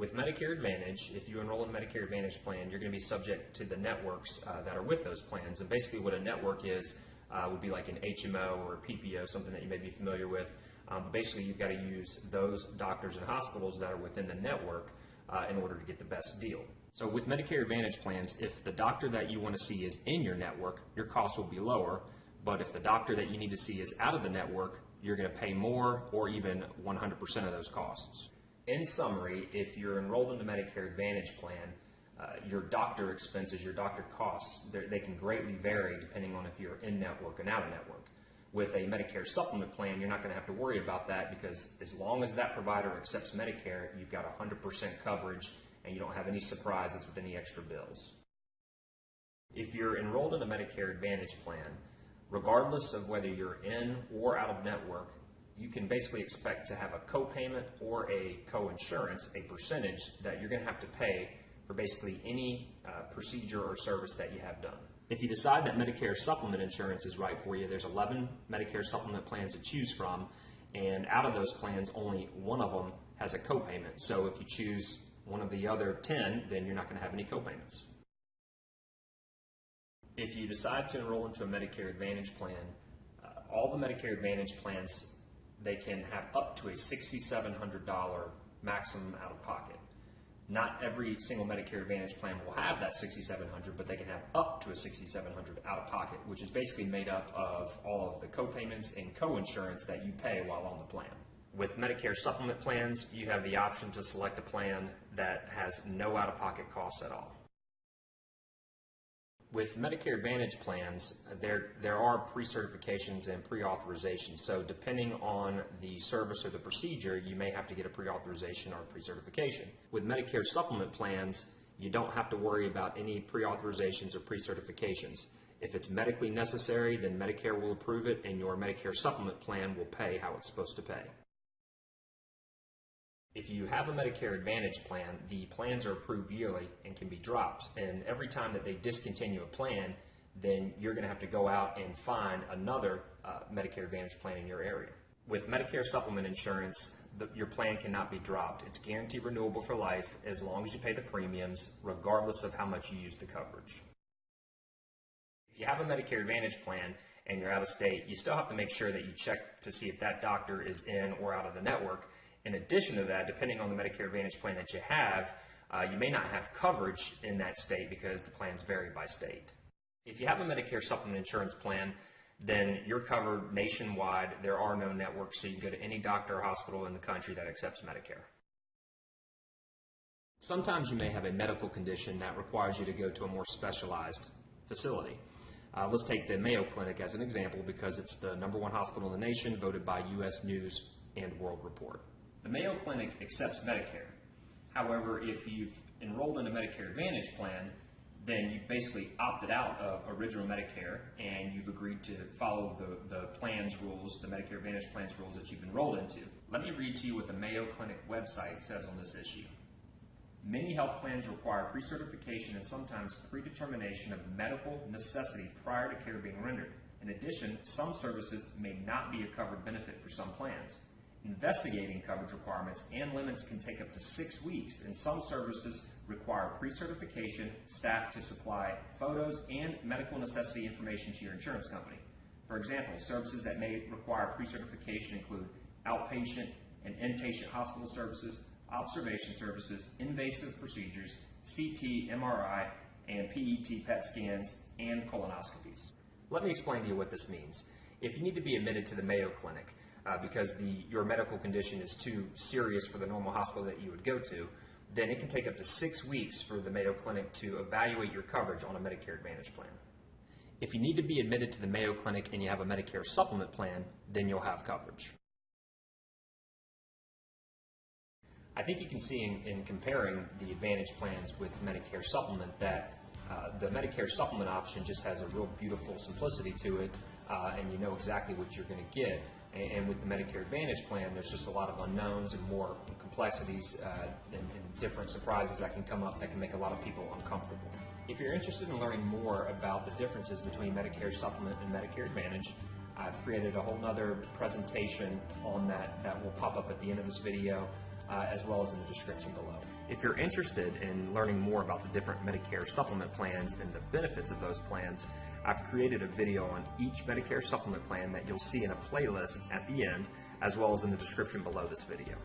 With Medicare Advantage, if you enroll in a Medicare Advantage plan, you're going to be subject to the networks that are with those plans. And basically what a network is would be like an HMO or a PPO, something that you may be familiar with. Basically, you've got to use those doctors and hospitals that are within the network in order to get the best deal. So with Medicare Advantage plans, if the doctor that you want to see is in your network, your cost will be lower. But if the doctor that you need to see is out of the network, you're going to pay more or even 100% of those costs. In summary, if you're enrolled in the Medicare Advantage plan, your doctor expenses, your doctor costs, they can greatly vary depending on if you're in network and out of network. With a Medicare Supplement plan, you're not going to have to worry about that because as long as that provider accepts Medicare, you've got 100% coverage and you don't have any surprises with any extra bills. If you're enrolled in a Medicare Advantage plan, regardless of whether you're in or out of network, you can basically expect to have a copayment or a co-insurance, a percentage that you're going to have to pay for basically any procedure or service that you have done. If you decide that Medicare Supplement insurance is right for you, there's 11 Medicare Supplement plans to choose from, and out of those plans, only one of them has a copayment. So if you choose one of the other 10, then you're not going to have any copayments. If you decide to enroll into a Medicare Advantage plan, all the Medicare Advantage plans, they can have up to a $6,700 maximum out of pocket. Not every single Medicare Advantage plan will have that $6,700, but they can have up to a $6,700 out of pocket, which is basically made up of all of the copayments and co-insurance that you pay while on the plan. With Medicare Supplement plans, you have the option to select a plan that has no out-of-pocket costs at all. With Medicare Advantage plans, there are pre-certifications and pre-authorizations. So depending on the service or the procedure, you may have to get a pre-authorization or a pre-certification. With Medicare Supplement plans, you don't have to worry about any pre-authorizations or pre-certifications. If it's medically necessary, then Medicare will approve it and your Medicare Supplement plan will pay how it's supposed to pay. If you have a Medicare Advantage plan, the plans are approved yearly and can be dropped. And every time that they discontinue a plan, then you're going to have to go out and find another Medicare Advantage plan in your area. With Medicare Supplement insurance, your plan cannot be dropped. It's guaranteed renewable for life as long as you pay the premiums, regardless of how much you use the coverage. If you have a Medicare Advantage plan and you're out of state, you still have to make sure that you check to see if that doctor is in or out of the network. In addition to that, depending on the Medicare Advantage plan that you have, you may not have coverage in that state because the plans vary by state. If you have a Medicare Supplement insurance plan, then you're covered nationwide. There are no networks, so you can go to any doctor or hospital in the country that accepts Medicare. Sometimes you may have a medical condition that requires you to go to a more specialized facility. Let's take the Mayo Clinic as an example because it's the #1 hospital in the nation, voted by U.S. News and World Report. The Mayo Clinic accepts Medicare. However, if you've enrolled in a Medicare Advantage plan, then you've basically opted out of original Medicare and you've agreed to follow the plan's rules, the Medicare Advantage plan's rules that you've enrolled into. Let me read to you what the Mayo Clinic website says on this issue. Many health plans require pre-certification and sometimes predetermination of medical necessity prior to care being rendered. In addition, some services may not be a covered benefit for some plans. Investigating coverage requirements and limits can take up to 6 weeks, and some services require pre-certification staff to supply photos and medical necessity information to your insurance company. For example, services that may require pre-certification include outpatient and inpatient hospital services, observation services, invasive procedures, CT, MRI, and PET scans, and colonoscopies. Let me explain to you what this means. If you need to be admitted to the Mayo Clinic, because your medical condition is too serious for the normal hospital that you would go to, then it can take up to 6 weeks for the Mayo Clinic to evaluate your coverage on a Medicare Advantage plan. If you need to be admitted to the Mayo Clinic and you have a Medicare Supplement plan, then you'll have coverage. I think you can see in comparing the Advantage plans with Medicare Supplement that the Medicare Supplement option just has a real beautiful simplicity to it, and you know exactly what you're going to get. And with the Medicare Advantage plan, there's just a lot of unknowns and more complexities and different surprises that can come up that can make a lot of people uncomfortable. If you're interested in learning more about the differences between Medicare Supplement and Medicare Advantage, I've created a whole nother presentation on that will pop up at the end of this video, as well as in the description below. If you're interested in learning more about the different Medicare Supplement Plans and the benefits of those plans, I've created a video on each Medicare Supplement Plan that you'll see in a playlist at the end, as well as in the description below this video.